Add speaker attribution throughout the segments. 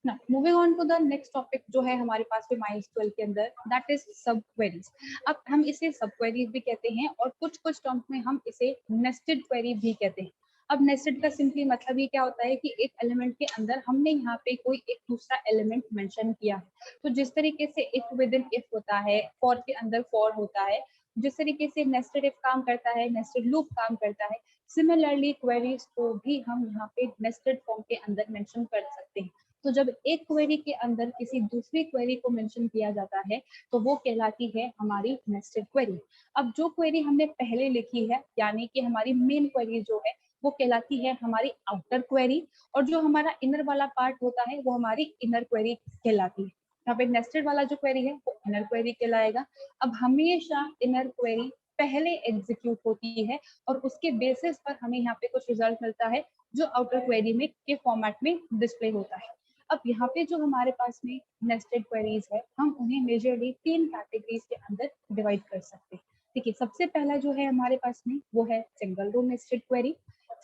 Speaker 1: ना moving on to the next topic जो है हमारे पास में MySQL के अंदर, दैट इज सब क्वेरीज। अब हम इसे सब क्वेरीज भी कहते हैं और कुछ कुछ टर्म्स में हम इसे नेस्टेड क्वेरी भी कहते हैं। अब नेस्टेड का सिंपली मतलब ये क्या होता है कि एक एलिमेंट के अंदर हमने यहाँ पे कोई एक दूसरा एलिमेंट मेंशन किया है। तो जिस तरीके से इफ विद इन इफ होता है, फॉर के अंदर फॉर होता है, जिस तरीके से नेस्टेड इफ काम करता है, नेस्टेड लूप काम करता है, सिमिलरली क्वेरीज को भी हम यहाँ पे नेस्टेड फॉर्म के अंदर मेंशन कर सकते हैं। तो जब एक क्वेरी के अंदर किसी दूसरी क्वेरी को मेंशन किया जाता है तो वो कहलाती है हमारी नेस्टेड क्वेरी। अब जो क्वेरी हमने पहले लिखी है यानी कि हमारी मेन क्वेरी जो है वो कहलाती है हमारी आउटर क्वेरी, और जो हमारा इनर वाला पार्ट होता है वो हमारी इनर क्वेरी कहलाती है। यहाँ पे नेस्टेड वाला जो क्वेरी है वो इनर क्वेरी कहलाएगा। अब हमेशा इनर क्वेरी पहले एग्जीक्यूट होती है और उसके बेसिस पर हमें यहाँ पे कुछ रिजल्ट मिलता है जो आउटर क्वेरी में के फॉर्मेट में डिस्प्ले होता है। अब यहाँ पे जो हमारे पास में नेस्टेड क्वेरीज है हम उन्हें मेजरली 3 कैटेगरीज के अंदर डिवाइड कर सकते हैं। देखिए सबसे पहला जो है हमारे पास में वो है सिंगल रो नेस्टेड क्वेरी,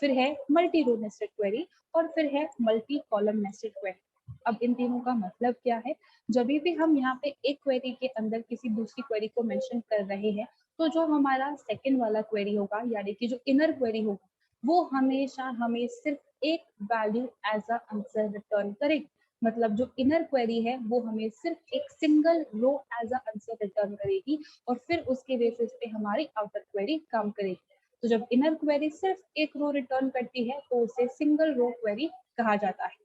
Speaker 1: फिर है मल्टी रो नेस्टेड क्वेरी और फिर है मल्टी कॉलम नेस्टेड क्वेरी। अब इन तीनों का मतलब क्या है, जब भी हम यहाँ पे एक क्वेरी के अंदर किसी दूसरी क्वेरी को मेंशन कर रहे हैं तो जो हमारा सेकंड वाला क्वेरी होगा यानी कि जो इनर क्वेरी होगा वो हमेशा हमें सिर्फ एक value as a answer return करेगी। मतलब जो इनर क्वेरी है वो हमें सिर्फ एक single row as a answer return करेगी और फिर उसके बेसिस पे हमारी आउटर क्वेरी काम करेगी। तो जब इनर क्वेरी सिर्फ एक रो रिटर्न करती है तो उसे सिंगल रो क्वेरी कहा जाता है।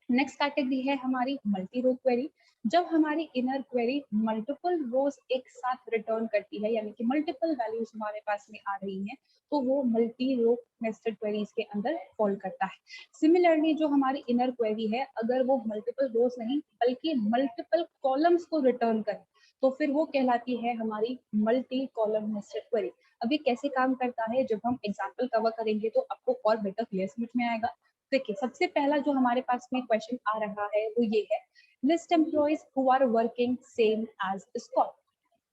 Speaker 1: नेक्स्ट कैटेगरी है हमारी मल्टी रो क्वेरी। जब हमारी इनर क्वेरी मल्टीपल रोज एक साथ रिटर्न करती है यानी कि मल्टीपल वैल्यूज हमारे पास में आ रही हैं तो वो मल्टी रो नेस्टेड क्वेरीज के अंदर फॉल करता है। सिमिलरली जो हमारी इनर क्वेरी है अगर वो मल्टीपल रोज नहीं बल्कि मल्टीपल कॉलम्स को रिटर्न करे तो फिर वो कहलाती है हमारी मल्टी कॉलम नेस्टेड क्वेरी। अभी कैसे काम करता है जब हम एग्जाम्पल कवर करेंगे तो आपको और बेटर क्लियर समझ में आएगा। देखिए सबसे पहला जो हमारे पास में क्वेश्चन आ रहा है वो ये है, list employees who are working same as Scott.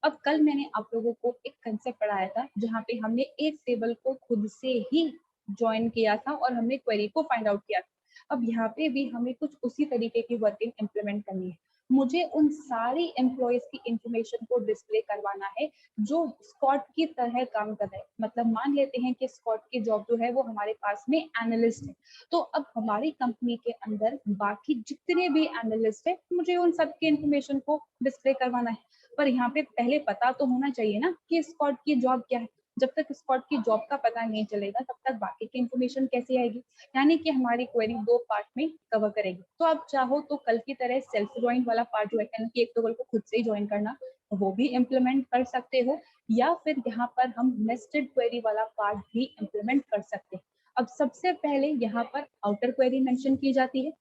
Speaker 1: अब कल मैंने आप लोगों को एक कंसेप्ट पढ़ाया था जहाँ पे हमने एक टेबल को खुद से ही ज्वाइन किया था और हमने क्वेरी को फाइंड आउट किया था। अब यहाँ पे भी हमें कुछ उसी तरीके की वर्किंग इम्प्लीमेंट करनी है। मुझे उन सारी एम्प्लॉयज की इंफॉर्मेशन को डिस्प्ले करवाना है जो स्क्वाड की तरह काम कर रहे हैं। मतलब मान लेते हैं कि स्क्वाड की जॉब जो है वो हमारे पास में एनालिस्ट है, तो अब हमारी कंपनी के अंदर बाकी जितने भी एनालिस्ट है मुझे उन सबकी इंफॉर्मेशन को डिस्प्ले करवाना है। पर यहाँ पे पहले पता तो होना चाहिए ना कि स्क्वाड की जॉब क्या है। जब तक स्क्वाड की जॉब का पता नहीं चलेगा तब तक बाकी की इंफॉर्मेशन कैसे आएगी। यानी कि हमारी क्वेरी दो पार्ट में कवर करेगी। तो आप चाहो तो कल की तरह सेल्फ ज्वाइन वाला पार्ट जो है कि एक टेबल को खुद से ही ज्वाइन करना वो भी इम्प्लीमेंट कर सकते हो, या फिर यहाँ पर हम नेस्टेड क्वेरी वाला पार्ट भी इम्प्लीमेंट कर सकते हैं। अब सबसे पहले यहाँ पर आउटर क्वेरी मेंशन की जाती है।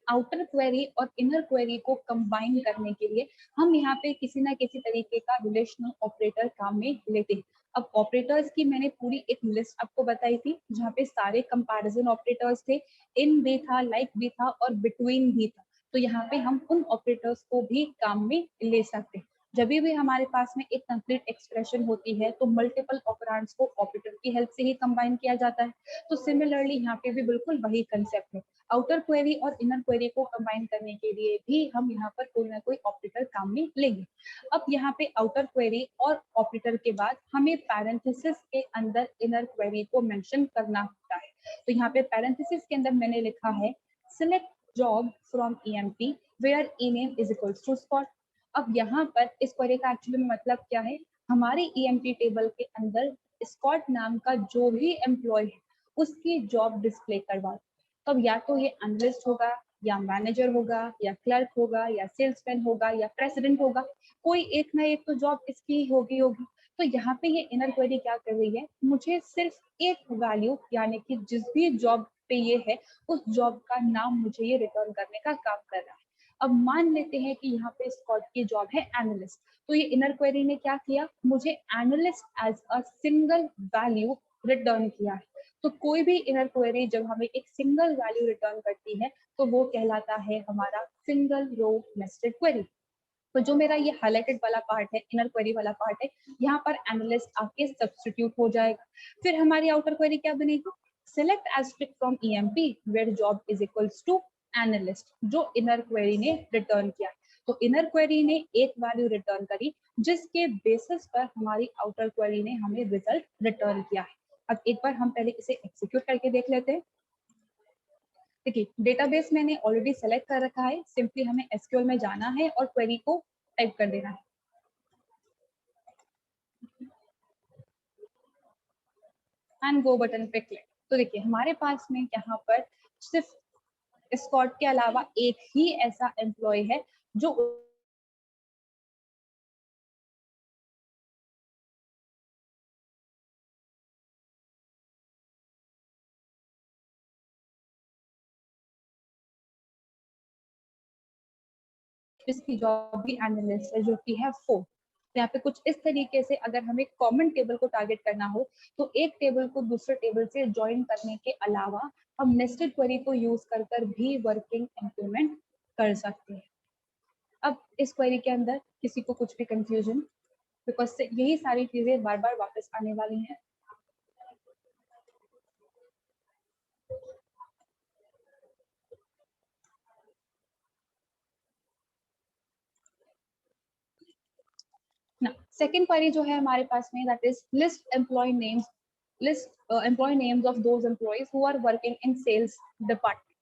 Speaker 1: आउटर क्वेरी और इनर क्वेरी को कंबाइन करने के लिए हम यहाँ पे किसी ना किसी तरीके का रिलेशनल ऑपरेटर काम में लेते हैं। अब ऑपरेटर्स की मैंने पूरी एक लिस्ट आपको बताई थी जहाँ पे सारे कंपैरिजन ऑपरेटर्स थे, इन भी था, लाइक भी था और बिटवीन भी था। तो यहाँ पे हम उन ऑपरेटर्स को भी काम में ले सकते हैं। जब भी हमारे पास में एक कंप्लीट एक्सप्रेशन होती है तो मल्टीपल ऑपरेंड्स को ऑपरेटर की हेल्प से ही कंबाइन किया जाता है। तो सिमिलरली यहाँ पे भी बिल्कुल वही कंसेप्ट है। आउटर क्वेरी और इनर क्वेरी को कंबाइन करने के लिए भी हम यहाँ पर कोई ना कोई ऑपरेटर काम में लेंगे। अब यहाँ पे आउटर क्वेरी और ऑपरेटर के बाद हमें पैरेंथेसिस के अंदर इनर क्वेरी को मेंशन करना होता है। तो यहाँ पे पैरेंथेसिस के अंदर मैंने लिखा है select job from EMP where ename is equals to Scott. अब यहाँ पर इस क्वेरी का एक्चुअली में मतलब क्या है, हमारे ईएमपी टेबल के अंदर स्कॉट नाम का जो भी एम्प्लॉय है उसकी जॉब डिस्प्ले करवा। तब या तो ये एनालिस्ट होगा या मैनेजर होगा या क्लर्क होगा या सेल्समैन होगा या प्रेसिडेंट होगा, कोई एक ना एक तो जॉब इसकी होगी। तो यहाँ पे ये इनर क्वेरी क्या कर रही है, मुझे सिर्फ एक वैल्यू यानी कि जिस भी जॉब पे ये है उस जॉब का नाम मुझे ये रिटर्न करने का काम कर रहा है। अब मान लेते हैं कि यहाँ पे स्कॉट की जॉब है एनालिस्ट, तो ये इनर क्वेरी ने क्या किया, मुझे analyst as a single value return किया है। तो कोई भी इनर क्वेरी जब हमें एक सिंगल वैल्यू रिटर्न करती है तो वो कहलाता है हमारा सिंगल रो नेस्टेड क्वेरी। तो जो मेरा ये हाईलाइटेड वाला पार्ट है, इनर क्वेरी वाला पार्ट है, यहाँ पर एनालिस्ट आपके सब्स्टिट्यूट हो जाएगा। फिर हमारी आउटर क्वेरी क्या बनेगी, select asterisk from EMP where job is equals to analyst, जो इनर क्वेरी ने रिटर्न किया। तो इनर क्वेरी ने एक वैल्यू रिटर्न करी जिसके बेसिस पर हमारी आउटर क्वेरी ने हमें रिजल्ट रिटर्न किया है। अब एक बार हम पहले इसे एग्जीक्यूट करके देख लेते हैं। देखिए डेटाबेस मैंने ऑलरेडी सेलेक्ट कर रखा है, सिंपली हमें एसक्यूएल में जाना है और क्वेरी को टाइप कर देना है। एंड गो बटन पे क्लिक। तो देखिए हमारे पास में यहाँ पर सिर्फ स्कॉट के अलावा एक ही ऐसा एम्प्लॉय है जो जिसकी जॉब भी एनालिस्ट है, जो कि है 4। तो यहाँ पे कुछ इस तरीके से अगर हमें कॉमन टेबल को टारगेट करना हो तो एक टेबल को दूसरे टेबल से ज्वाइन करने के अलावा हम नेस्टेड क्वेरी को यूज कर भी वर्किंग इंप्लीमेंट कर सकते हैं। अब इस क्वेरी के अंदर किसी को कुछ भी कंफ्यूजन, बिकॉज यही सारी चीजें बार बार वापस आने वाली हैं। ना सेकंड क्वेरी जो है हमारे पास में, that is list employee names, list employee names of those employees who are working in sales department.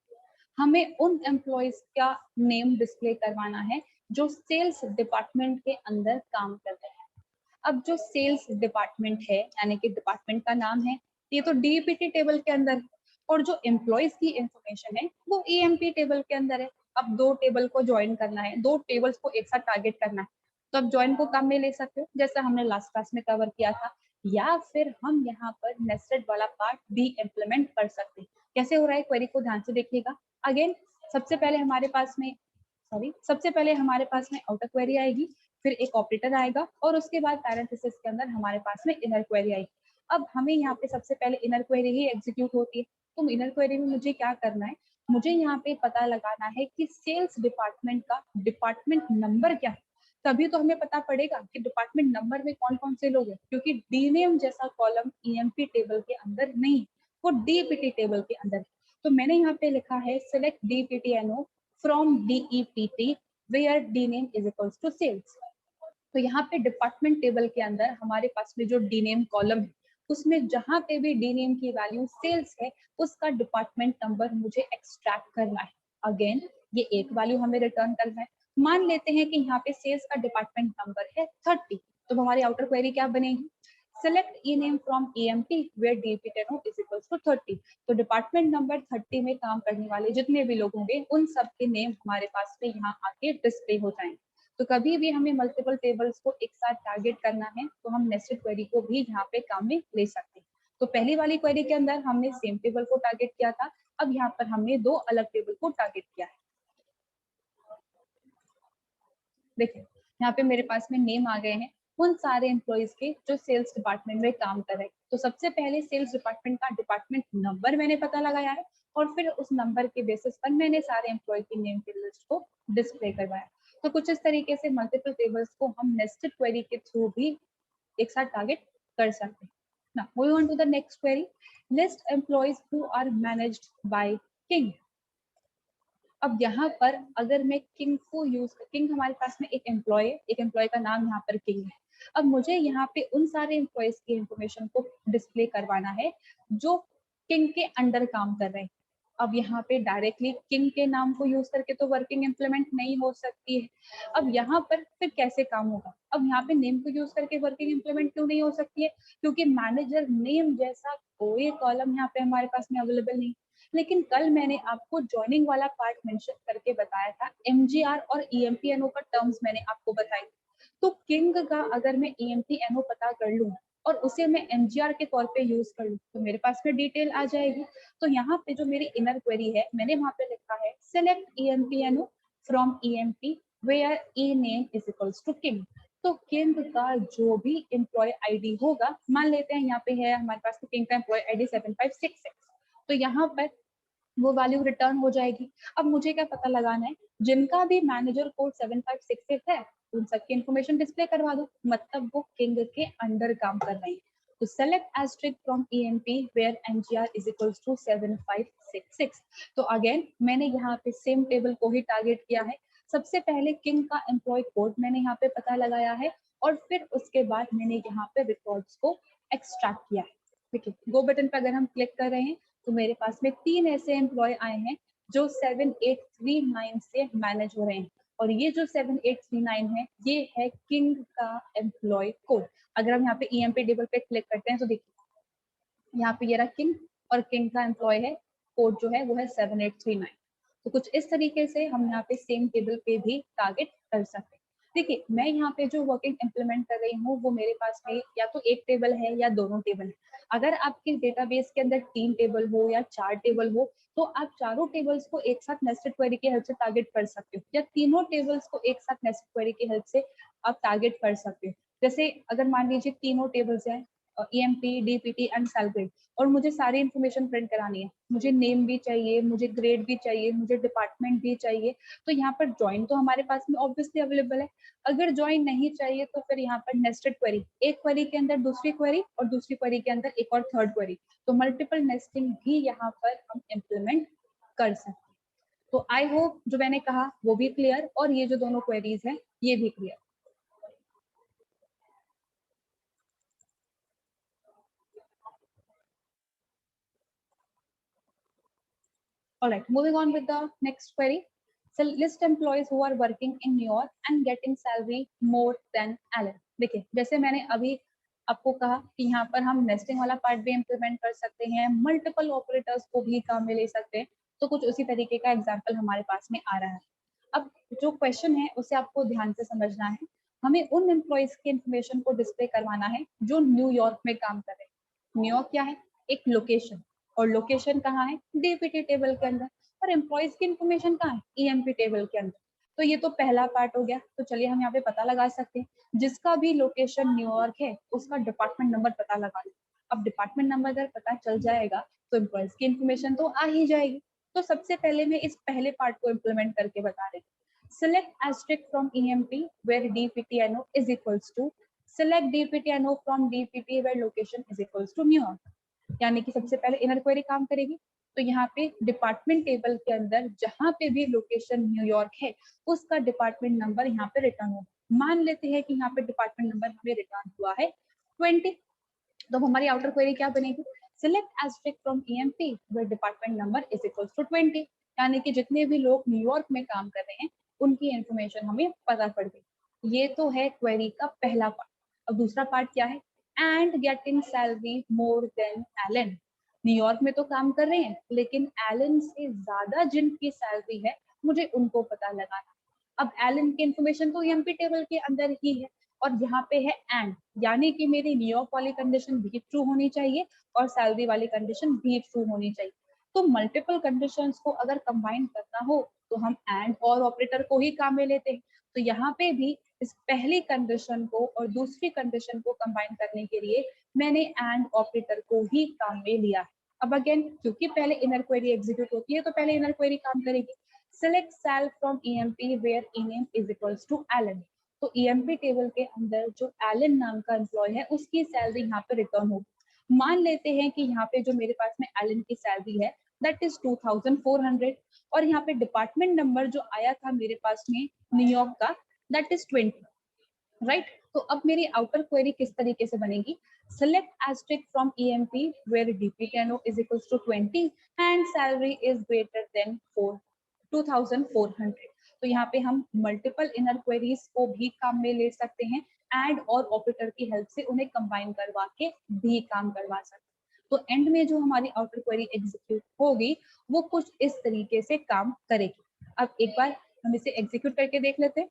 Speaker 1: हमें उन एम्प्लॉयज का नेम डिस्प्ले करवाना है जो सेल्स डिपार्टमेंट के अंदर काम कर रहे हैं। अब जो सेल्स डिपार्टमेंट है यानी कि डिपार्टमेंट का नाम है, ये तो डीपीटी टेबल के अंदर है, और जो एम्प्लॉयज की इंफॉर्मेशन है वो ईएमपी टेबल के अंदर है। अब दो टेबल को ज्वाइन करना है, दो टेबल्स को एक साथ टारगेट करना है, तो अब ज्वाइन को काम में ले सकते हो जैसा हमने लास्ट क्लास में कवर किया था, या फिर हम यहाँ पर नेस्टेड वाला पार्ट भी इम्प्लीमेंट कर सकते हैं। कैसे हो रहा है क्वेरी को ध्यान से देखिएगा। अगेन सबसे पहले हमारे पास में आउटर क्वेरी आएगी, फिर एक ऑपरेटर आएगा और उसके बाद पैरेंथेसिस के अंदर हमारे पास में इनर क्वेरी आएगी। अब हमें यहाँ पे सबसे पहले इनर क्वेरी ही एग्जीक्यूट होती है। तो इनर क्वेरी में मुझे क्या करना है, मुझे यहाँ पे पता लगाना है कि सेल्स डिपार्टमेंट का डिपार्टमेंट नंबर क्या है। तभी तो हमें पता पड़ेगा कि डिपार्टमेंट नंबर में कौन कौन से लोग हैं, क्योंकि डीनेम जैसा कॉलम ईएमपी टेबल के अंदर नहीं, वो डीपीटी टेबल के अंदर है। तो मैंने यहाँ पे लिखा है select DPTNO from DEPT where dname is equals to sales. तो यहाँ पे डिपार्टमेंट टेबल के अंदर हमारे पास में जो डी नेम कॉलम है, उसमें जहां पे भी डी नेम की वैल्यू सेल्स है उसका डिपार्टमेंट नंबर मुझे एक्सट्रैक्ट करना है। अगेन ये एक वैल्यू हमें रिटर्न करना है। मान लेते हैं कि यहाँ पे सेल्स का डिपार्टमेंट नंबर है 30, तो हमारी आउटर क्वेरी क्या बनेगी, select ename from EMP where deptno is equals to 30। तो डिपार्टमेंट नंबर 30 में काम करने वाले जितने भी लोग होंगे उन सब के नेम हमारे पास में यहाँ आके डिस्प्ले हो जाएंगे। तो कभी भी हमें मल्टीपल टेबल्स को एक साथ टारगेट करना है तो हम नेस्टेड क्वेरी को भी यहाँ पे काम में ले सकते हैं। तो पहली वाली क्वेरी के अंदर हमने सेम टेबल को टारगेट किया था, अब यहाँ पर हमने दो अलग टेबल को टारगेट किया है। देखिए यहाँ पे मेरे पास में नेम आ गए हैं उन सारे एम्प्लॉयज के जो सेल्स डिपार्टमेंट में काम कर रहे हैं। तो सबसे पहले सेल्स डिपार्टमेंट का डिपार्टमेंट नंबर मैंने पता लगाया है और फिर उस नंबर के बेसिस पर मैंने सारे एम्प्लॉय की नेम की लिस्ट को डिस्प्ले करवाया। तो कुछ इस तरीके से मल्टीपल टेबल्स को हम नेस्टेड क्वेरी के थ्रू भी एक साथ टारगेट कर सकते हैं। Now, moving on to the next query, list employees who are managed by King। अब यहाँ पर अगर मैं किंग को किंग हमारे पास में एक एम्प्लॉय का नाम यहाँ पर किंग है। अब मुझे यहाँ पे उन सारे एम्प्लॉयज की इंफॉर्मेशन को डिस्प्ले करवाना है जो किंग के अंडर काम कर रहे हैं। अब यहाँ पे डायरेक्टली किंग के नाम को यूज करके तो वर्किंग इम्प्लीमेंट नहीं हो सकती है। अब यहाँ पर फिर कैसे काम होगा, अब यहाँ पे नेम को यूज करके वर्किंग इम्प्लीमेंट क्यों नहीं हो सकती है, क्योंकि मैनेजर नेम जैसा कोई कॉलम यहाँ पे हमारे पास में अवेलेबल नहीं। लेकिन कल मैंने आपको ज्वाइनिंग वाला पार्ट मेंशन करके बताया था, एमजीआर और ईएमपीएनओ का टर्म्स मैंने आपको बताई। तो किंग का अगर मैं ईएमपीएनओ पता कर लूं और उसे मैं एमजीआर के तौर पे यूज कर लूं तो मेरे पास में डिटेल आ जाएगी। तो यहाँ पे जो मेरी इनर क्वेरी है मैंने वहां पे लिखा है select empno from EMP where E name is equals to king. तो किंग का जो भी एम्प्लॉय आईडी होगा, मान लेते हैं यहाँ पे है हमारे पास तो किंग का एम्प्लॉय आईडी 7566, तो यहाँ पर वो वैल्यू रिटर्न हो जाएगी। अब मुझे क्या पता लगाना है, जिनका भी मैनेजर कोड 7566 है उन सबकी इंफॉर्मेशन डिस्प्ले करवा दो, मतलब वो किंग के अंडर काम कर रहे हैं। तो select asterisk from EMP where NGR is equals to 7566। तो अगेन मैंने यहाँ पे सेम टेबल को ही टारगेट किया है। सबसे पहले किंग का एम्प्लॉय कोड मैंने यहाँ पे पता लगाया है और फिर उसके बाद मैंने यहाँ पे रिकॉर्ड्स को एक्सट्रैक्ट किया है। देखिए गो बटन पर अगर हम क्लिक कर रहे हैं तो मेरे पास में 3 ऐसे एम्प्लॉय आए हैं जो 7839 से मैनेज हो रहे हैं और ये जो 7839 है ये है किंग का एम्प्लॉय कोड। अगर हम यहाँ पे EMP टेबल पे क्लिक करते हैं तो देखिए यहाँ पे ये रहा किंग और किंग का एम्प्लॉय है कोड जो है वो है 7839। तो कुछ इस तरीके से हम यहाँ पे सेम टेबल पे भी टारगेट कर सकते हैं। देखिए मैं यहाँ पे जो वर्किंग इम्प्लीमेंट कर रही हूँ वो मेरे पास में या तो एक टेबल है या दोनों टेबल है। अगर आपके डेटाबेस के अंदर 3 टेबल हो या 4 टेबल हो तो आप चारों टेबल्स को एक साथ नेस्टेड क्वेरी की हेल्प से टारगेट कर सकते हो या तीनों टेबल्स को एक साथ नेस्टेड क्वेरी की हेल्प से आप टारगेट कर सकते हो। जैसे अगर मान लीजिए तीनों टेबल्स हैं EMP, DPT एंड सैलरी और मुझे सारी इन्फॉर्मेशन प्रिंट करानी है, मुझे नेम भी चाहिए, मुझे ग्रेड भी चाहिए, मुझे डिपार्टमेंट भी चाहिए, तो यहाँ पर ज्वाइन तो हमारे पास में ऑब्वियसली अवेलेबल है। अगर ज्वाइन नहीं चाहिए तो फिर यहाँ पर नेस्टेड क्वेरी, एक क्वेरी के अंदर दूसरी क्वेरी और दूसरी क्वेरी के अंदर एक और थर्ड क्वेरी, तो मल्टीपल नेस्टिंग भी यहाँ पर हम इम्प्लीमेंट कर सकते हैं। तो आई होप जो मैंने कहा वो भी क्लियर और ये जो दोनों क्वेरीज हैं ये भी clear. Alright, moving on with the next query. So list employees who are working in New York and getting salary more than Alan. देखिए जैसे मैंने अभी आपको कहा कि यहाँ पर हम नेस्टिंग वाला पार्ट भी इम्प्लीमेंट कर सकते हैं, मल्टीपल ऑपरेटर्स को भी काम में ले सकते हैं, तो कुछ उसी तरीके का एग्जाम्पल हमारे पास में आ रहा है। अब जो क्वेश्चन है उसे आपको ध्यान से समझना है। हमें उन एम्प्लॉयज की इंफॉर्मेशन को डिस्प्ले करवाना है जो न्यूयॉर्क में काम कर रहे हैं। न्यूयॉर्क क्या है? एक लोकेशन, और लोकेशन कहाँ है? DPT टेबल के अंदर। और एम्प्लॉयज की इंफॉर्मेशन कहाँ है? EMP टेबल के अंदर। तो ये तो पहला पार्ट हो गया। तो चलिए हम यहाँ पे पता लगा सकते हैं जिसका भी लोकेशन न्यूयॉर्क है उसका डिपार्टमेंट नंबर पता लगा लो। अब डिपार्टमेंट नंबर अगर पता चल जाएगा तो एम्प्लॉयज की इंफॉर्मेशन तो आ ही जाएगी। तो सबसे पहले मैं इस पहले पार्ट को इम्प्लीमेंट करके बता रही हूँ। Select asterisk from EMP where DPTNO is equals to select DPTNO from DPT where location is equals to New York। यानी कि सबसे पहले इनर क्वेरी काम करेगी। तो यहाँ पे डिपार्टमेंट टेबल के अंदर जहाँ पे भी लोकेशन न्यूयॉर्क है उसका डिपार्टमेंट नंबर यहाँ पे रिटर्न होगा। मान लेते हैं कि यहाँ पे डिपार्टमेंट नंबर हमें रिटर्न हुआ है 20। तो हमारी आउटर क्वेरी क्या बनेगी? Select asterisk from EMP where department number is equals to 20। यानी कि जितने भी लोग न्यूयॉर्क में काम कर रहे हैं उनकी इंफॉर्मेशन हमें पता पड़ गई। ये तो है क्वेरी का पहला पार्ट। अब दूसरा पार्ट क्या है? And getting salary more than Allen. New York में तो काम कर रहे हैं लेकिन एलन से ज्यादा जिनकी सैलरी है मुझे उनको पता लगाना। अब एलन की इंफॉर्मेशन तो EMP टेबल के अंदर ही है और यहाँ पे है एंड, यानी कि मेरी न्यूयॉर्क वाली कंडीशन भी ट्रू होनी चाहिए और सैलरी वाली कंडीशन भी ट्रू होनी चाहिए। तो मल्टीपल कंडीशंस को अगर कंबाइन करना हो तो हम एंड और ऑपरेटर को ही काम में लेते हैं। तो यहाँ पे भी इस पहली कंडीशन को और दूसरी कंडीशन को कंबाइन करने के लिए मैंने एंड ऑपरेटर को ही काम में लिया है। अब अगेन क्योंकि पहले इनर क्वेरी एग्जीक्यूट होती है तो पहले इनर क्वेरी काम करेगी। Select sal from EMP where ename is equals to Allen. तो EMP टेबल के अंदर जो एलन नाम का एम्प्लॉय है उसकी सैलरी यहाँ पे रिटर्न होगी। मान लेते हैं कि यहाँ पे जो मेरे पास में एलन की सैलरी है दैट इज 2400 और यहाँ पे डिपार्टमेंट नंबर जो आया था मेरे पास में न्यूयॉर्क का दैट इज 20, राइट। तो अब मेरी आउटर क्वेरी किस तरीके से बनेगी? Select asterisk from EMP where DPTNO is equals to 20 and salary is greater than 2400। तो यहाँ पे हम मल्टीपल इनर क्वेरीज को भी काम में ले सकते हैं एंड और ऑपरेटर की हेल्प से उन्हें कंबाइन करवा के भी काम करवा सकते हैं। तो एंड में जो हमारी आउटर क्वेरी एग्जीक्यूट होगी वो कुछ इस तरीके से काम करेगी। अब एक बार हम इसे एग्जीक्यूट करके देख लेते हैं।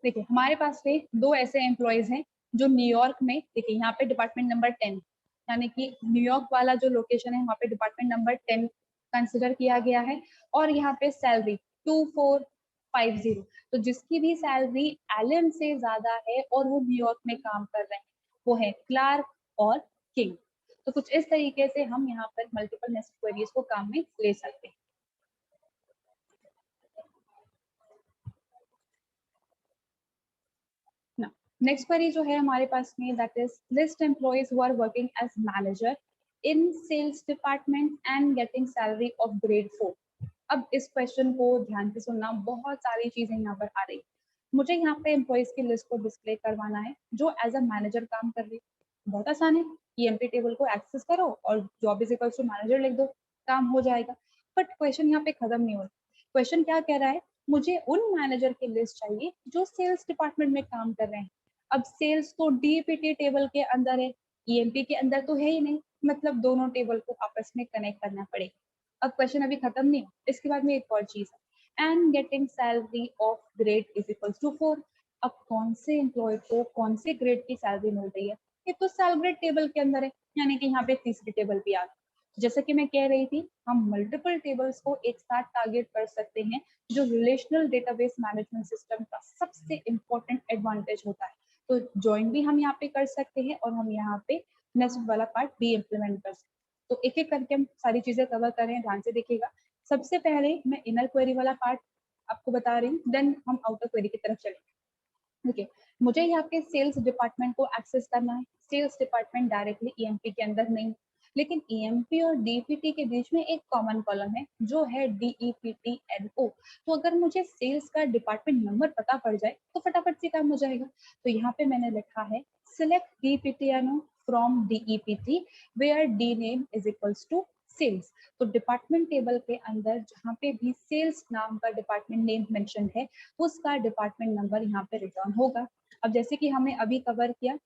Speaker 1: देखिए हमारे पास में दो ऐसे एम्प्लॉयज हैं जो न्यूयॉर्क में, देखिए यहाँ पे डिपार्टमेंट नंबर 10 यानी कि न्यूयॉर्क वाला जो लोकेशन है वहाँ पे डिपार्टमेंट नंबर 10 कंसिडर किया गया है और यहाँ पे सैलरी 2450। तो जिसकी भी सैलरी एलन से ज्यादा है और वो न्यूयॉर्क में काम कर रहे हैं वो है क्लार्क और किंग। तो कुछ इस तरीके से हम यहाँ पर मल्टीपल नेस्टेड क्वेरीज को काम में ले सकते हैं। नेक्स्ट क्वेरी जो है हमारे पास में, that is list employees who are working as manager in sales department and getting salary of grade 4। अब इस क्वेश्चन को ध्यान से सुनना, बहुत सारी चीजें यहाँ पर आ रही। मुझे यहाँ पे एम्प्लॉइज की लिस्ट को डिस्प्ले करवाना है जो एज अ मैनेजर काम कर रही। बहुत आसान है, ईएमपी टेबल को एक्सेस करो और job is equals to manager लिख दो, काम हो जाएगा। बट क्वेश्चन यहाँ पे खत्म नहीं हो रहा। क्वेश्चन क्या कह रहा है, मुझे उन मैनेजर की लिस्ट चाहिए जो सेल्स डिपार्टमेंट में काम कर रहे हैं। अब सेल्स तो डीपीटी टेबल के अंदर है, ईएमपी के अंदर तो है ही नहीं, मतलब दोनों टेबल को आपस में कनेक्ट करना पड़ेगा। अब क्वेश्चन अभी खत्म नहीं हो, इसके बाद में एक और चीज है, and getting salary of grade is equals to 4। अब कौन से एम्प्लॉय को कौन से ग्रेड की सैलरी मिल रही है, ये तो सेल ग्रेड टेबल के अंदर है, यानी कि यहाँ पे तीसरी टेबल भी आ गई। जैसे कि मैं कह रही थी, हम मल्टीपल टेबल्स को एक साथ टारगेट कर सकते हैं, जो रिलेशनल डेटाबेस मैनेजमेंट सिस्टम का सबसे इंपॉर्टेंट एडवांटेज होता है। तो ज्वाइन भी हम यहाँ पे कर सकते हैं और हम यहाँ पे नेस्टेड वाला पार्ट भी इम्प्लीमेंट कर सकते हैं। तो एक एक करके हम सारी चीजें कवर करें, ध्यान से देखिएगा। सबसे पहले मैं इनर क्वेरी वाला पार्ट आपको बता रही हूँ, देन हम आउटर क्वेरी की तरफ चलेंगे। देखिए, मुझे यहाँ पे सेल्स डिपार्टमेंट को एक्सेस करना है। सेल्स डिपार्टमेंट डायरेक्टली ईएमपी के अंदर नहीं, लेकिन ईएमपी और डीपीटी के बीच में एक कॉमन कॉलम है जो है DEPTNO। तो अगर मुझे सेल्स का डिपार्टमेंट नंबर पता पड़ जाए तो फटाफट से काम हो जाएगा। तो यहाँ पे मैंने लिखा है select DPTNO from DEPT where D name is equals to sales. तो डिपार्टमेंट टेबल के अंदर जहाँ पे भी सेल्स नाम का डिपार्टमेंट नेम मेंशन है, उसका डिपार्टमेंट नंबर यहाँ पे रिटर्न होगा। अब जैसे कि हमने अभी कवर किया,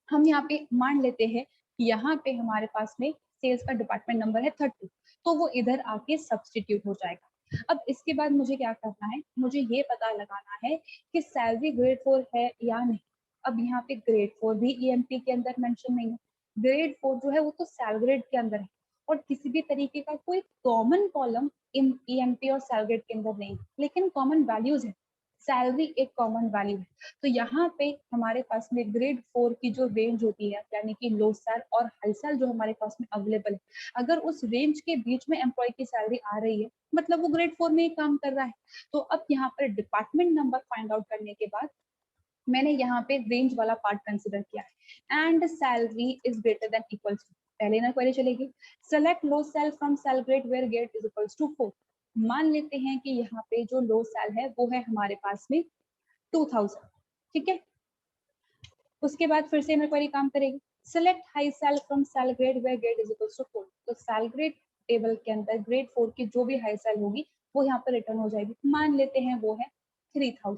Speaker 1: हम यहाँ पे मान लेते हैं कि यहाँ पे हमारे पास में सेल्स का डिपार्टमेंट नंबर है 30, तो वो इधर आके सब्सटीट्यूट हो जाएगा। अब इसके बाद मुझे क्या करना है, मुझे ये पता लगाना है कि सैलरी ग्रेड 4 है या नहीं। अब यहाँ पे ग्रेड 4 भी ईएमपी के अंदर मेंशन नहीं है। ग्रेड 4 जो है वो तो सैल ग्रेड के अंदर है, और किसी भी तरीके का कोई कॉमन कॉलम इन ईएमपी और सैल ग्रेड के अंदर नहीं, लेकिन कॉमन वैल्यूज है। सैलरी एक कॉमन वैल्यू है। तो यहाँ पे हमारे पास में ग्रेड 4 की जो रेंज होती है, यानी कि लो सैल और हाई सैल जो हमारे पास में अवेलेबल है, अगर उस रेंज के बीच में एम्प्लॉय की सैलरी आ रही है, मतलब वो ग्रेड 4 में ही काम कर रहा है। तो अब यहाँ पर डिपार्टमेंट नंबर फाइंड आउट करने के बाद मैंने यहाँ पे रेंज वाला पार्ट कंसिडर किया है, and salary is greater than equals to, पहले ना क्वेरी चलेगी, select low sal from sal grade where gate is equals to 4। मान लेते हैं कि यहाँ पे जो लो सेल है वो है हमारे पास में 2000, ठीक है। उसके बाद फिर से मैं क्वेरी काम करेगी, select high sal from sal grade where grade is equals to 4। तो सेल ग्रेड टेबल के अंदर ग्रेड 4 की जो भी हाई सेल होगी वो यहाँ पर रिटर्न हो जाएगी, मान लेते हैं वो है 3000।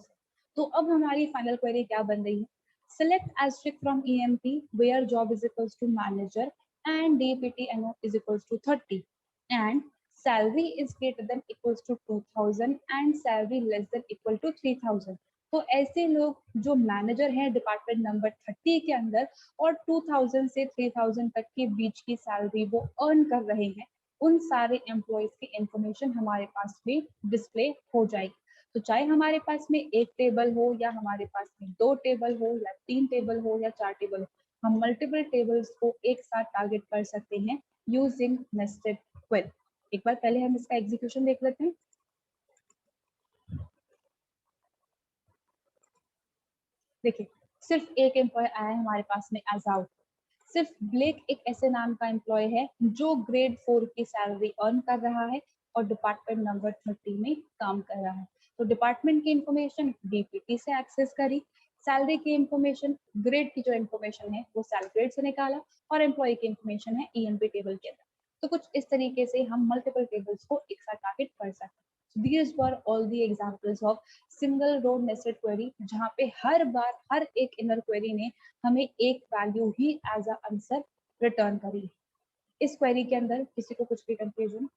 Speaker 1: तो अब हमारी फाइनल क्वेरी क्या बन रही है, select asterisk from EMP where job is equals to manager and DPTNO is equals to 30 and salary is greater than equals to 2000 and salary less than equal to 3000। तो ऐसे लोग जो मैनेजर हैं department number 30 के अंदर और 2000 से 3000 तक के बीच की सैलरी वो अर्न कर रहे हैं, उन सारे एम्प्लॉयज की इंफॉर्मेशन हमारे पास में डिस्प्ले हो जाएगी। तो चाहे हमारे पास में एक टेबल हो या हमारे पास में 2 टेबल हो या 3 टेबल हो या 4 टेबल हो, हम मल्टीपल टेबल्स को एक साथ टारगेट कर सकते हैं यूजिंग नेस्टेड क्वेरी। एक बार पहले हम इसका एग्जीक्यूशन देख लेते हैं। देखिए, सिर्फ एक एम्प्लॉय आया है हमारे पास में एज आउट। सिर्फ ब्लेक एक ऐसे नाम का एम्प्लॉय है जो ग्रेड 4 की सैलरी अर्न कर रहा है और डिपार्टमेंट नंबर 30 में काम कर रहा है। तो डिपार्टमेंट की इंफॉर्मेशन डीपीटी से एक्सेस करी, सैलरी की इंफॉर्मेशन ग्रेड की जो इंफॉर्मेशन है वो सैल ग्रेड से निकाला, और एम्प्लॉय की इंफॉर्मेशन है ईएमपी टेबल के अंदर। तो कुछ इस तरीके से हम मल्टीपल टेबल्स को एक साथ टारगेट कर सकते हैं। These were all the examples of single row nested query, जहाँ पे हर बार हर एक इनर क्वेरी ने हमें एक वैल्यू ही एज अ आंसर रिटर्न करी। इस क्वेरी के अंदर किसी को कुछ भी कंफ्यूजन?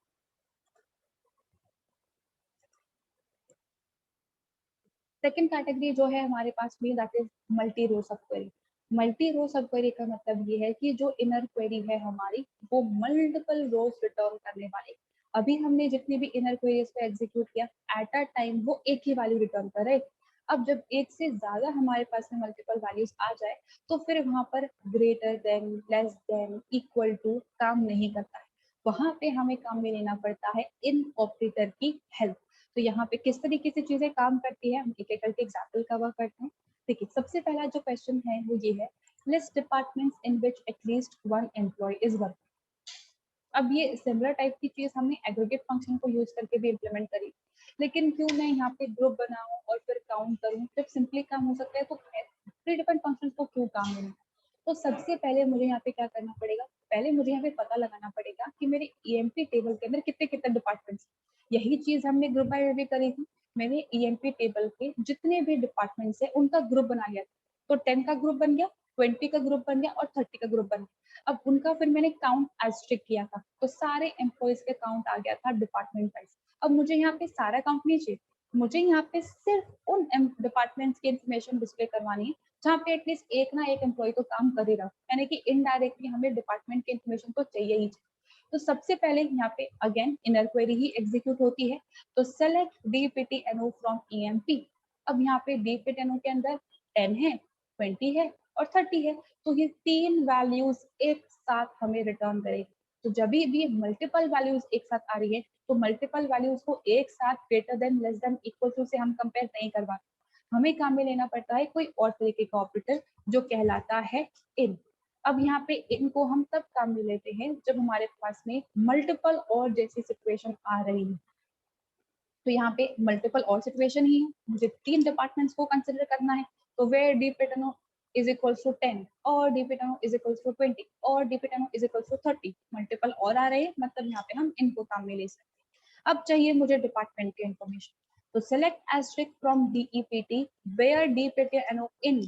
Speaker 1: सेकंड कैटेगरी जो है हमारे पास में, दैट इज मल्टी रो सब क्वेरी। मल्टी रो सब क्वेरी का मतलब ये है कि जो इनर क्वेरी है हमारी वो मल्टीपल रोज रिटर्न करने वाली। अभी हमने जितनी भी इनर क्वेरीज को एग्जीक्यूट किया, एट अ टाइम वो एक ही वैल्यू रिटर्न करे। अब जब एक से ज्यादा हमारे पास में मल्टीपल वैल्यूज आ जाए तो फिर वहां पर greater than, less than, equal to काम नहीं करता है, वहां पे हमें काम में लेना पड़ता है इन ऑपरेटर की हेल्प। तो यहाँ पे किस तरीके से चीजें काम करती है हम एक एक करके एग्जाम्पल कवर करते हैं। देखिए सबसे पहला जो क्वेश्चन है वो ये है, list departments in which at least one employee is working. अब ये सिमिलर टाइप की चीज हमने एग्रीगेट फंक्शन को यूज करके भी इम्प्लीमेंट करी, लेकिन क्यों मैं यहाँ पे ग्रुप बनाऊं और फिर काउंट करूं, जब सिंपली काम हो सकता है तो थ्री डिफरेंट फंक्शंस को क्यों काम लेना। तो सबसे पहले मुझे यहाँ पे क्या करना पड़ेगा, पहले मुझे यहाँ पे पता लगाना पड़ेगा कि मेरे ईएमपी टेबल के अंदर कितने कितने डिपार्टमेंट्स। यही चीज हमने ग्रुप बाय भी करी थी। मैंने ईएमपी टेबल के जितने भी डिपार्टमेंट्स है उनका ग्रुप बना लिया था। तो 10 का ग्रुप बन गया, 20 का ग्रुप बन गया और 30 का ग्रुप बन गया। अब उनका फिर मैंने काउंट एस्ट्रिक किया था, तो सारे एम्प्लॉयज के काउंट आ गया था डिपार्टमेंट वाइज। अब मुझे यहाँ पे सारा काउंट नहीं चाहिए, मुझे यहाँ पे सिर्फ उन डिपार्टमेंट्स की इंफॉर्मेशन डिस्प्ले करवानी है जहाँ पे एटलीस्ट एक ना एक एम्प्लॉय तो काम कर ही रहा, यानी कि इनडायरेक्टली हमें डिपार्टमेंट की इंफॉर्मेशन तो चाहिए ही चाहिए। तो सबसे पहले यहाँ पे अगेन इनर क्वेरी ही एग्जीक्यूट होती है। तो सेलेक्ट dptno फ्रॉम emp। अब यहाँ पे dptno के अंदर 10 है, 20 है और 30 है, तो ये तीन वैल्यूज एक साथ हमें रिटर्न करेगी। तो जब भी मल्टीपल वैल्यूज एक साथ आ रही है तो मल्टीपल वैल्यूज को एक साथ greater than, less than, equal to से हम कंपेयर नहीं करवाते, हमें काम में लेना पड़ता है कोई और तरीके का ऑपरेटर जो कहलाता है इन। अब यहाँ पे इनको हम तब काम में लेते हैं जब हमारे पास में मल्टीपल और जैसी सिचुएशन आ रही है। तो यहाँ पे मल्टीपल और सिचुएशन ही है, मुझे तीन डिपार्टमेंट्स को कंसिडर करना है। तो where dptno is equals to 10 और dptno is equals to 20 और dptno is equals to 30, multiple और आ रहे हैं, मतलब यहाँ पे हम इनको काम में ले सकते हैं। अब चाहिए मुझे डिपार्टमेंट की इंफॉर्मेशन, तो select asterisk from DEPT where dptno in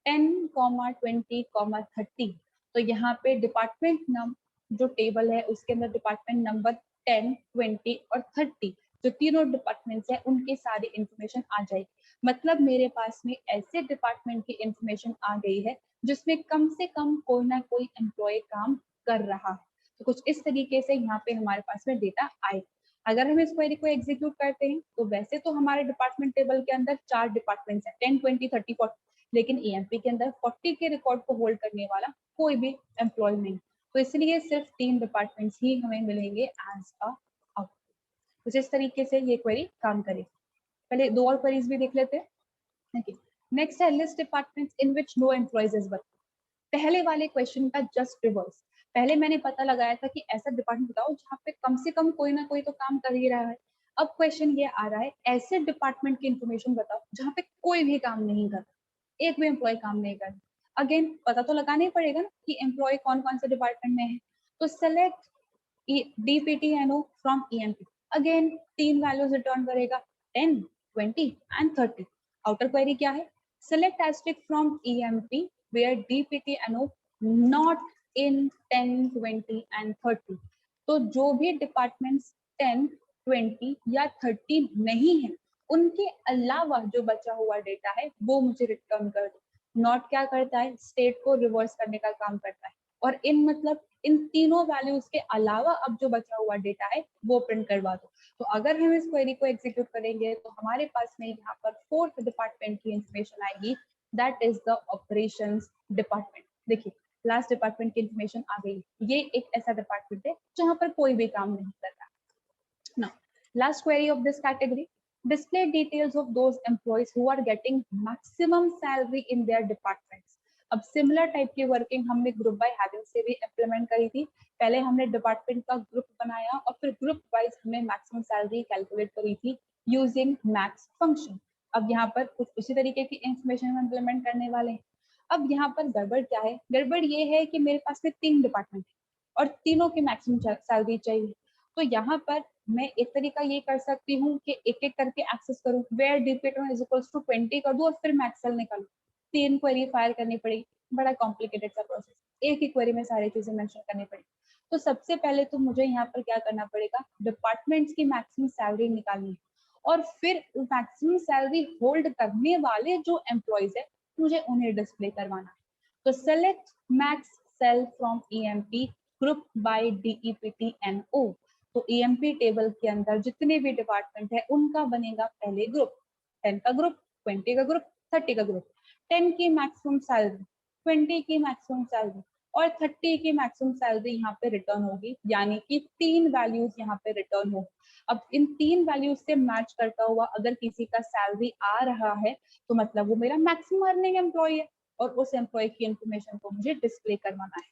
Speaker 1: 10, 20, 30। तो यहाँ पे डिपार्टमेंट जो टेबल है उसके अंदर डिपार्टमेंट नंबर 10, 20 और 30 जो तीनों डिपार्टमेंट्स है उनकी सारी इंफॉर्मेशन आ जाएगी। मतलब मेरे पास में ऐसे डिपार्टमेंट की इंफॉर्मेशन आ गई है जिसमें कम से कम कोई ना कोई एम्प्लॉय काम कर रहा है। तो कुछ इस तरीके से यहाँ पे हमारे पास में डेटा आएगा। अगर हम इस क्वेरी को एग्जीक्यूट करते हैं तो वैसे तो हमारे डिपार्टमेंट टेबल के अंदर 4 डिपार्टमेंट्स हैं, 10, 20, 30, 40, लेकिन ईएमपी के अंदर 40 के रिकॉर्ड को होल्ड करने वाला कोई भी एम्प्लॉय नहीं, तो इसलिए सिर्फ 3 डिपार्टमेंट्स ही हमें मिलेंगे एज अ आउटपुट। कुछ इस तरीके से ये क्वेरी काम करेगी। पहले दो और क्वेरीज भी देख लेते हैं। नेक्स्ट है list departments in which no employees is working. पहले वाले क्वेश्चन का जस्ट रिवर्स। पहले मैंने पता लगाया था कि ऐसा डिपार्टमेंट बताओ जहाँ पे कम से कम कोई ना कोई तो काम कर ही रहा है। अब क्वेश्चन ये आ रहा है ऐसे डिपार्टमेंट की इंफॉर्मेशन बताओ जहाँ पे कोई भी काम नहीं कर रहा, एक भी एम्प्लॉय काम नहीं कर रहा। अगेन पता तो लगाना ही पड़ेगा ना कि एम्प्लॉय कौन कौन से डिपार्टमेंट में है। तो select dptno from emp। Again तीन वैल्यूज रिटर्न करेगा, 10, 20 एंड 30। आउटर क्वेरी क्या है, select asterisk from emp where dptno not in 10, 20 and 30। तो जो भी डिपार्टमेंट्स 10, 20 या 30 नहीं है उनके अलावा जो बचा हुआ डेटा है वो मुझे रिटर्न कर दो। नॉट क्या करता है, स्टेट को रिवर्स करने का काम करता है, और इन मतलब इन तीनों वैल्यूज के अलावा अब जो बचा हुआ डेटा है वो प्रिंट करवा दो। तो अगर हम इस क्वेरी को एग्जीक्यूट करेंगे तो हमारे पास में यहाँ पर फोर्थ डिपार्टमेंट की इंफॉर्मेशन आएगी, that is the operations department. देखिए लास्ट डिपार्टमेंट की इंफॉर्मेशन आ गई, ये एक ऐसा डिपार्टमेंट है जहाँ पर कोई भी काम नहीं कर रहा। Now, last query of this category, display details of those employees who are getting maximum salary in their departments। अब सिमिलर टाइप की वर्किंग हमने ग्रुप बाय हैविंग से भी इम्प्लीमेंट करी थी। पहले हमने डिपार्टमेंट का ग्रुप बनाया और फिर ग्रुप वाइज हमने मैक्सिमम सैलरी कैलकुलेट करी थी यूजिंग मैक्स फंक्शन। अब यहाँ पर कुछ उसी तरीके की इंफॉर्मेशन हम इम्प्लीमेंट करने वाले हैं। अब यहाँ पर गड़बड़ क्या है, गड़बड़ ये है कि मेरे पास में 3 डिपार्टमेंट है और तीनों की मैक्सिमम सैलरी चाहिए। तो यहाँ पर मैं एक तरीका ये कर सकती हूँ कि एक एक करके एक्सेस करूँ, where dptno is equals to 20 कर दूँ और फिर मैक्स सेल निकालूँ। 3 क्वेरी फायर करनी पड़ेगी, बड़ा कॉम्प्लिकेटेड सा प्रोसेस, एक ही क्वेरी में सारी चीजें मेंशन करनी पड़ेगी। तो सबसे पहले तो मुझे यहाँ पर क्या करना पड़ेगा, डिपार्टमेंट्स की मैक्सिमम सैलरी निकालनी है और फिर मैक्सिमम सैलरी होल्ड करने वाले जो एम्प्लॉयज है मुझे उन्हें डिस्प्ले करवाना है। तो select max sal from emp group by deptno। तो emp टेबल के अंदर जितने भी डिपार्टमेंट है उनका बनेगा पहले ग्रुप, 10 का ग्रुप, 20 का ग्रुप, 30 का ग्रुप, 10 की मैक्सिमम सैलरी, 20 की मैक्सिमम सैलरी और 30 की मैक्सिमम सैलरी यहाँ पे रिटर्न होगी, यानी कि 3 वैल्यूज यहाँ पे रिटर्न होगी। अब इन 3 वैल्यूज से मैच करता हुआ अगर किसी का सैलरी आ रहा है तो मतलब वो मेरा मैक्सिमम अर्निंग एम्प्लॉय है और उस एम्प्लॉय की इंफॉर्मेशन को मुझे डिस्प्ले करवाना है।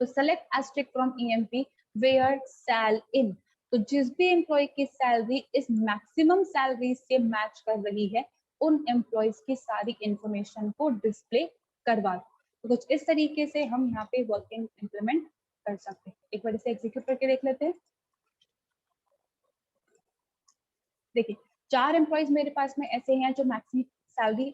Speaker 1: तो select asterisk from EMP where sal in, तो जिस भी एम्प्लॉय की सैलरी इस मैक्सिमम सैलरी से मैच कर रही है उन एम्प्लॉयज की सारी इंफॉर्मेशन को डिस्प्ले करवा दो। तो कुछ इस तरीके से हम यहाँ पे वर्किंग इम्प्लीमेंट कर सकते हैं। एक बार इसे एग्जीक्यूट करके देख लेते हैं। देखिए 4 एम्प्लॉयज मेरे पास में ऐसे हैं जो मैक्सिमम सैलरी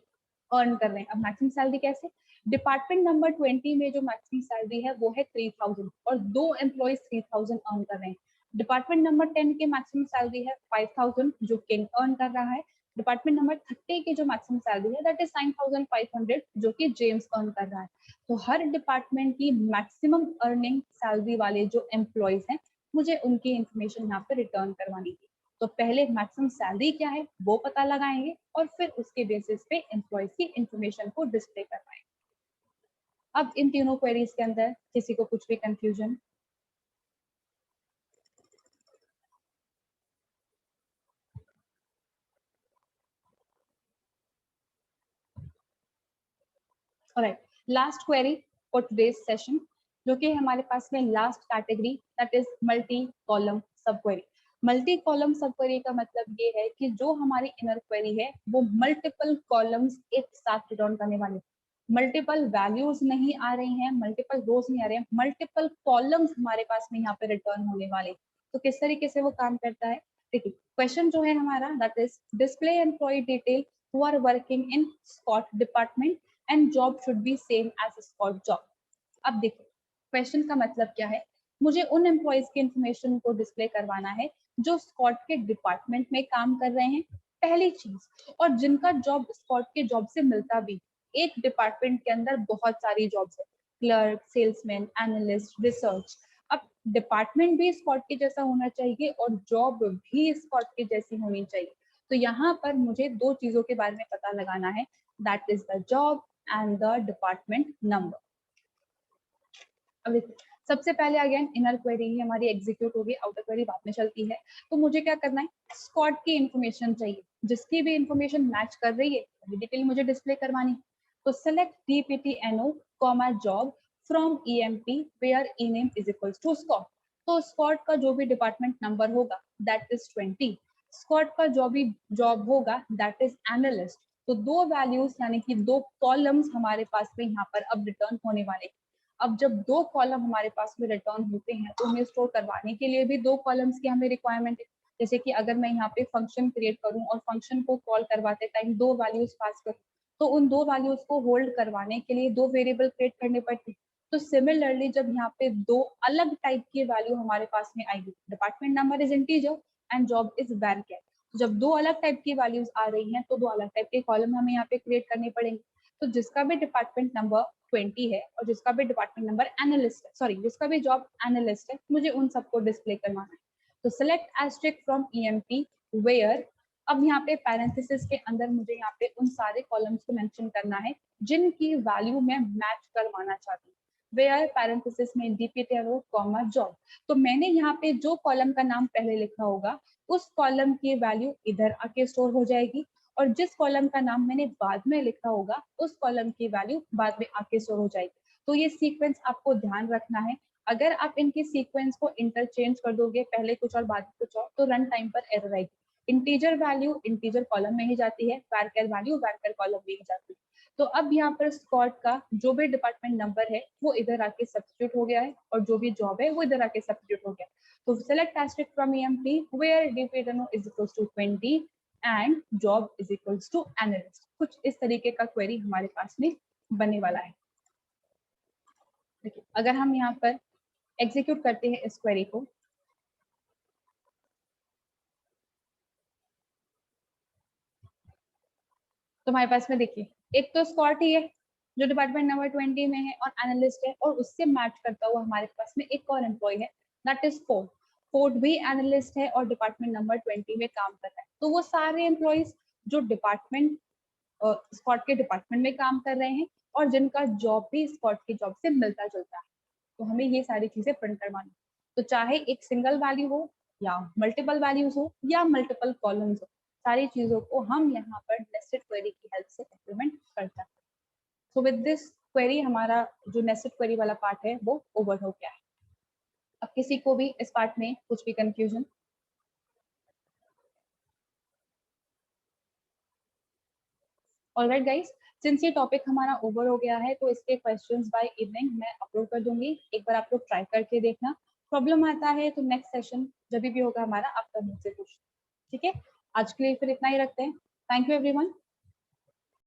Speaker 1: अर्न कर रहे हैं। अब मैक्सिमम सैलरी कैसे, डिपार्टमेंट नंबर 20 में जो मैक्सिमम सैलरी है वो है 3000 और 2 एम्प्लॉयज 3000 अर्न कर रहे हैं। डिपार्टमेंट नंबर 10 के मैक्सिमम सैलरी है 5000 जो किंग अर्न कर रहा है। डिपार्टमेंट नंबर 30 की जो मैक्सिमम सैलरी है दैट इज 9500 जो कि जेम्स अर्न कर रहा है। तो हर डिपार्टमेंट की मैक्सिमम अर्निंग सैलरी वाले जो एम्प्लॉयज हैं मुझे उनकी इंफॉर्मेशन यहाँ पे रिटर्न करवानी थी। तो पहले मैक्सिमम सैलरी क्या है वो पता लगाएंगे और फिर उसके बेसिस पे एम्प्लॉयज की इंफॉर्मेशन को डिस्प्ले करवाएंगे। अब इन तीनों क्वेरीज के अंदर किसी को कुछ भी confusion? Alright, last query for today's session जो कि हमारे पास में last category that is multi column सब क्वेरी। मल्टी कॉलम सब क्वेरी का मतलब ये है कि जो हमारी इनर क्वेरी है वो मल्टीपल कॉलम्स एक साथ रिटर्न करने वाली, मल्टीपल वैल्यूज नहीं आ रही हैं, मल्टीपल रोज नहीं आ रहे हैं, मल्टीपल कॉलम्स हमारे पास में यहाँ पे रिटर्न होने वाले। तो किस तरीके से वो काम करता है देखिए, क्वेश्चन जो है हमारा that is display employee detail who are working in Scott department and job should be same as Scott job. अब देखिए क्वेश्चन का मतलब क्या है, मुझे उन एम्प्लॉयज की इंफॉर्मेशन को डिस्प्ले करवाना है जो स्कॉट के डिपार्टमेंट में काम कर रहे हैं पहली चीज, और जिनका जॉब स्कॉट के जॉब से मिलता भी। एक डिपार्टमेंट के अंदर बहुत सारी जॉब्स है, क्लर्क, सेल्समैन, एनालिस्ट, रिसर्च। अब डिपार्टमेंट भी स्कॉट के जैसा होना चाहिए और जॉब भी स्कॉट के जैसी होनी चाहिए। तो यहाँ पर मुझे दो चीजों के बारे में पता लगाना है, that is the job and the department number. अब सबसे पहले अगेन इनर क्वेरी ही हमारी एग्जीक्यूट होगी, आउटर क्वेरी बाद में चलती है। तो मुझे क्या करना है, स्कॉट की इंफॉर्मेशन चाहिए, जिसकी भी इंफॉर्मेशन मैच कर रही है डिटेल मुझे डिस्प्ले करवानी। तो select DPTNO comma job from EMP where E name is equals to Scott. तो स्कॉट का जो भी डिपार्टमेंट नंबर होगा दैट इज 20, स्कॉट का जो भी जॉब होगा दैट इज एनालिस्ट। तो दो वैल्यूज यानी कि दो कॉलम्स हमारे पास में यहाँ पर अब रिटर्न होने वाले। अब जब दो कॉलम हमारे पास में रिटर्न होते हैं तो उन्हें स्टोर करवाने के लिए भी दो कॉलम्स की हमें रिक्वायरमेंट है। जैसे कि अगर मैं यहाँ पे फंक्शन क्रिएट करूँ और फंक्शन को कॉल करवाते टाइम दो वैल्यूज पास करूँ तो उन दो वैल्यूज को होल्ड करवाने के लिए दो वेरिएबल क्रिएट करने पड़ते हैं। तो सिमिलरली जब यहाँ पे दो अलग टाइप की वैल्यू हमारे पास में आएगी, department number is integer and job is varchar, जब दो अलग टाइप की वैल्यूज आ रही हैं तो दो अलग टाइप के कॉलम हमें यहाँ पे क्रिएट करने पड़ेंगे। तो जिसका भी डिपार्टमेंट नंबर 20 है और जिसका भी डिपार्टमेंट नंबर एनालिस्ट है, सॉरी जिसका भी जॉब एनालिस्ट है, मुझे उन सबको डिस्प्ले करवाना है। तो select asterisk from EMP where, अब यहाँ पे पैरेंथेसिस के अंदर मुझे यहाँ पे उन सारे कॉलम्स को मेंशन करना है जिनकी वैल्यू मैं मैच करवाना चाहती हूँ। वेयर पैरेंथेसिस में DPTNO कॉमा जॉब। तो मैंने यहाँ पे जो कॉलम का नाम पहले लिखा होगा उस कॉलम की वैल्यू इधर आके स्टोर हो जाएगी और जिस कॉलम का नाम मैंने बाद में लिखा होगा उस कॉलम की वैल्यू बाद में आके स्टोर हो जाएगी। तो ये सीक्वेंस आपको ध्यान रखना है। अगर आप इनके सीक्वेंस को इंटरचेंज कर दोगे, पहले कुछ और बाद में कुछ और, तो रन टाइम पर एरर आएगी। इंटीजर वैल्यू इंटीजर कॉलम में ही जाती है, वैरचर वैल्यू वैरचर कॉलम में ही जाती है। तो अब यहाँ पर स्कॉट का जो भी डिपार्टमेंट नंबर है वो इधर आके सब्स्टिट्यूट हो गया है और जो भी जॉब है वो इधर आके सब्स्टिट्यूट हो गया। तो select asterisk from EMP where DPTNO is equals to 20 and job is equals to analyst. कुछ इस तरीके का क्वेरी हमारे पास में बनने वाला है। देखिए अगर हम यहाँ पर एग्जीक्यूट करते हैं इस क्वेरी को, तो हमारे पास में देखिए एक तो स्कॉट ही है जो डिपार्टमेंट नंबर 20 में है और एनालिस्ट है, और उससे मैच करता हुआ हमारे पास में एक और एम्प्लॉय है दैट इज फोर्ड। फोर्ड भी एनालिस्ट है और डिपार्टमेंट नंबर 20 में काम कर रहा है। तो वो सारे एम्प्लॉयज जो डिपार्टमेंट स्कॉट के डिपार्टमेंट में काम कर रहे हैं और जिनका जॉब भी स्कॉट की जॉब से मिलता जुलता है, तो हमें ये सारी चीजें प्रिंट करवानी। तो चाहे एक सिंगल वैल्यू हो या मल्टीपल वैल्यूज हो या मल्टीपल कॉलम्स हो, सारी चीजों को हम यहाँ पर नेस्टेड क्वेरी की हेल्प से इंप्लीमेंट करते हैं। सो विद दिस क्वेरी हमारा जो नेस्टेड क्वेरी वाला पार्ट है वो ओवर हो गया है। अब किसी को भी इस पार्ट में कुछ भी कंफ्यूजन? ऑलराइट गाइस, सिंस ये टॉपिक हमारा ओवर हो गया है तो इसके क्वेश्चंस बाय इवनिंग मैं अपलोड कर दूंगी, एक बार आप लोग ट्राई करके देखना। प्रॉब्लम आता है तो नेक्स्ट सेशन जब भी होगा हमारा आप तब मुझसे पूछना, ठीक है? आज के लिए फिर इतना ही रखते हैं। Thank you everyone.